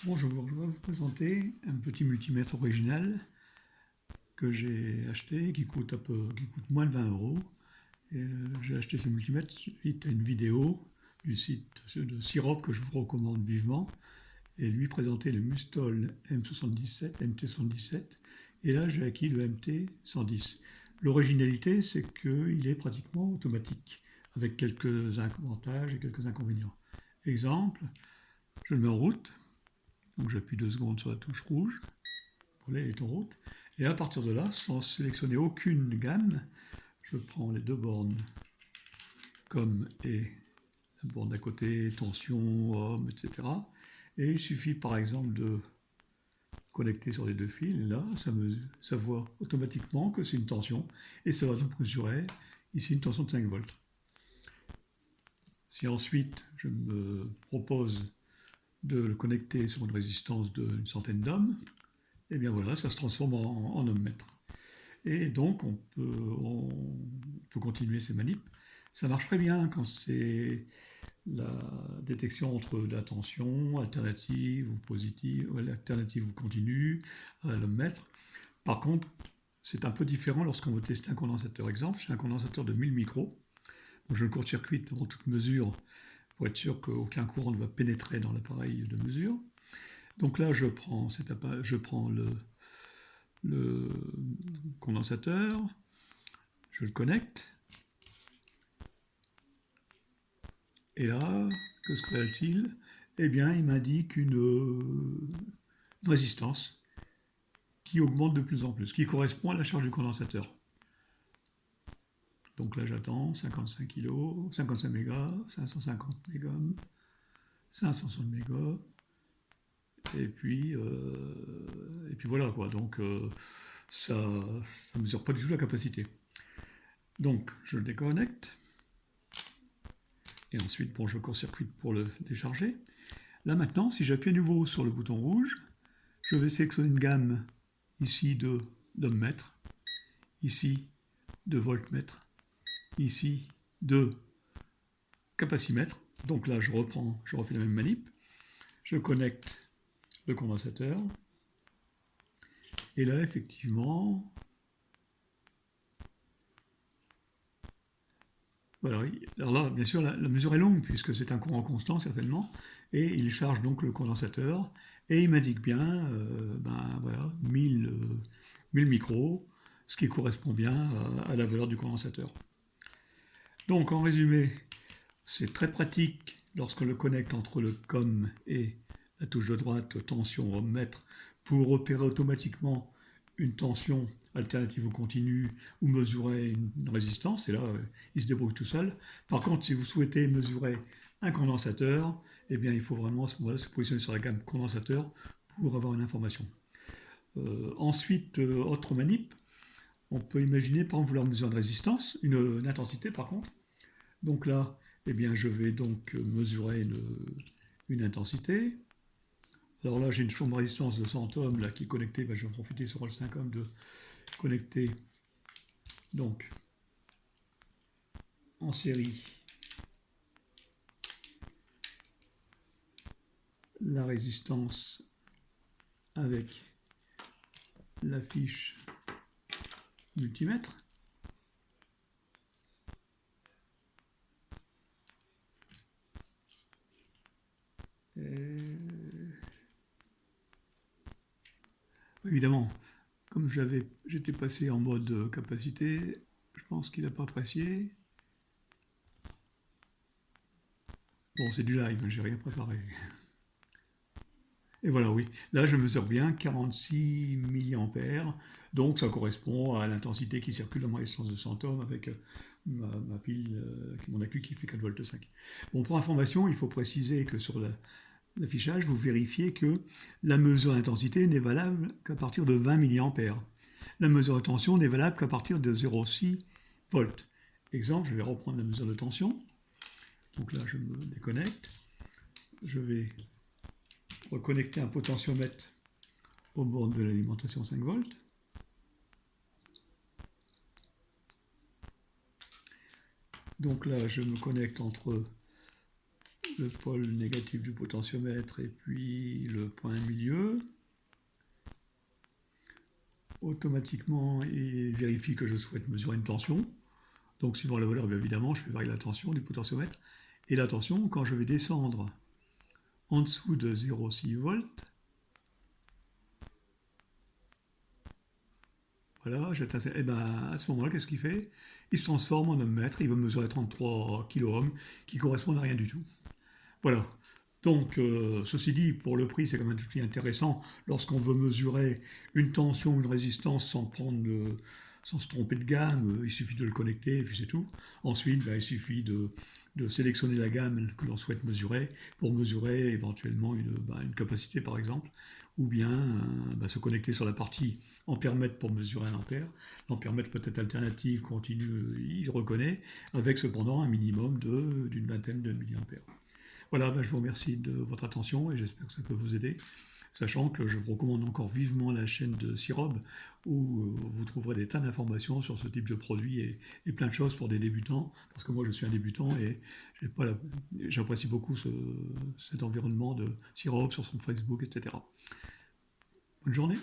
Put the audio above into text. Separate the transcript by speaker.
Speaker 1: Bonjour, je vais vous présenter un petit multimètre original que j'ai acheté qui coûte moins de 20 euros. J'ai acheté ce multimètre suite à une vidéo du site de Sirop que je vous recommande vivement. Et lui présentait le Mustol M77, MT77. Et là, j'ai acquis le MT110. L'originalité, c'est qu'il est pratiquement automatique, avec quelques avantages et quelques inconvénients. Exemple, je le mets en route, donc j'appuie 2 secondes sur la touche rouge, pour aller est en route. Et à partir de là, sans sélectionner aucune gamme, je prends les deux bornes comme et la borne d'à côté, tension, homme, etc. Et il suffit par exemple de connecter sur les deux fils. Et là, ça voit automatiquement que c'est une tension. Et ça va donc mesurer ici une tension de 5 volts. Si ensuite je me propose de le connecter sur une résistance d'une centaine d'ohms, et bien voilà, ça se transforme en ohmmètre. Et donc, on peut continuer ces manips. Ça marche très bien quand c'est la détection entre la tension, alternative ou positive, ou alternative ou continue, à l'ohmmètre. Par contre, c'est un peu différent lorsqu'on veut tester un condensateur. Exemple, j'ai un condensateur de 1000 micros. Donc je le court-circuite avant toute mesure pour être sûr qu'aucun courant ne va pénétrer dans l'appareil de mesure. Donc là, je prends le condensateur, je le connecte, et là, que se passe-t-il? Eh bien, il m'indique une résistance qui augmente de plus en plus, qui correspond à la charge du condensateur. Donc là, j'attends 55 kg, 55 mégas, 550 mégas, 560 mégas, et puis voilà quoi. Donc ça ne mesure pas du tout la capacité. Donc je le déconnecte, et ensuite, bon, je court-circuite pour le décharger. Là maintenant, si j'appuie à nouveau sur le bouton rouge, je vais sélectionner une gamme ici de d'ohmmètre, ici de voltmètre, ici de capacimètre. Donc là, je refais la même manip. Je connecte le condensateur. Et là, effectivement, voilà. Alors là, bien sûr, la mesure est longue puisque c'est un courant constant certainement. Et il charge donc le condensateur. Et il m'indique bien, voilà, 1000 micros, ce qui correspond bien à la valeur du condensateur. Donc en résumé, c'est très pratique lorsqu'on le connecte entre le COM et la touche de droite tension ohmmètre pour repérer automatiquement une tension alternative ou continue ou mesurer une résistance. Et là, il se débrouille tout seul. Par contre, si vous souhaitez mesurer un condensateur, eh bien, il faut vraiment à ce moment-là se positionner sur la gamme condensateur pour avoir une information. Ensuite, autre manip, on peut imaginer par exemple vouloir mesurer une résistance, une intensité par contre. Donc là, eh bien, je vais donc mesurer une intensité. Alors là, j'ai une chambre de résistance de 100 ohms là, qui est connectée. Ben, je vais profiter sur le 5 ohms de connecter donc en série la résistance avec la fiche multimètre. Et évidemment, comme j'étais passé en mode capacité, je pense qu'il n'a pas apprécié. Bon, c'est du live, j'ai rien préparé. Et voilà, oui. Là, je mesure bien 46 milliampères. Donc, ça correspond à l'intensité qui circule dans ma résistance de 100 ohms avec ma pile, mon accu qui fait 4 volts 5. Bon, pour information, il faut préciser que sur l'affichage, vous vérifiez que la mesure d'intensité n'est valable qu'à partir de 20 milliampères. La mesure de tension n'est valable qu'à partir de 0,6 volts. Exemple, je vais reprendre la mesure de tension. Donc là, je me déconnecte. Je vais reconnecter un potentiomètre au bord de l'alimentation 5 volts. Donc là, je me connecte entre le pôle négatif du potentiomètre et puis le point milieu. Automatiquement, il vérifie que je souhaite mesurer une tension. Donc, suivant la valeur, bien évidemment, je fais varier la tension du potentiomètre. Et la tension, quand je vais descendre en dessous de 0,6 volts, voilà, et ben, à ce moment-là, qu'est-ce qu'il fait? Il se transforme en ohmmètre, il va mesurer 33 kΩ, qui correspondent à rien du tout. Voilà. Donc, ceci dit, pour le prix, c'est quand même un outil intéressant lorsqu'on veut mesurer une tension ou une résistance sans se tromper de gamme. Il suffit de le connecter et puis c'est tout. Ensuite, ben, il suffit de sélectionner la gamme que l'on souhaite mesurer pour mesurer éventuellement une capacité, par exemple, ou bien ben, se connecter sur la partie ampèremètre pour mesurer un ampère. L'ampèremètre peut être alternative, continue, il reconnaît, avec cependant un minimum d'une vingtaine de milliampères. Voilà, ben, je vous remercie de votre attention et j'espère que ça peut vous aider. Sachant que je vous recommande encore vivement la chaîne de Sirob où vous trouverez des tas d'informations sur ce type de produit et plein de choses pour des débutants. Parce que moi je suis un débutant et j'apprécie beaucoup cet environnement de Sirob sur son Facebook, etc. Bonne journée.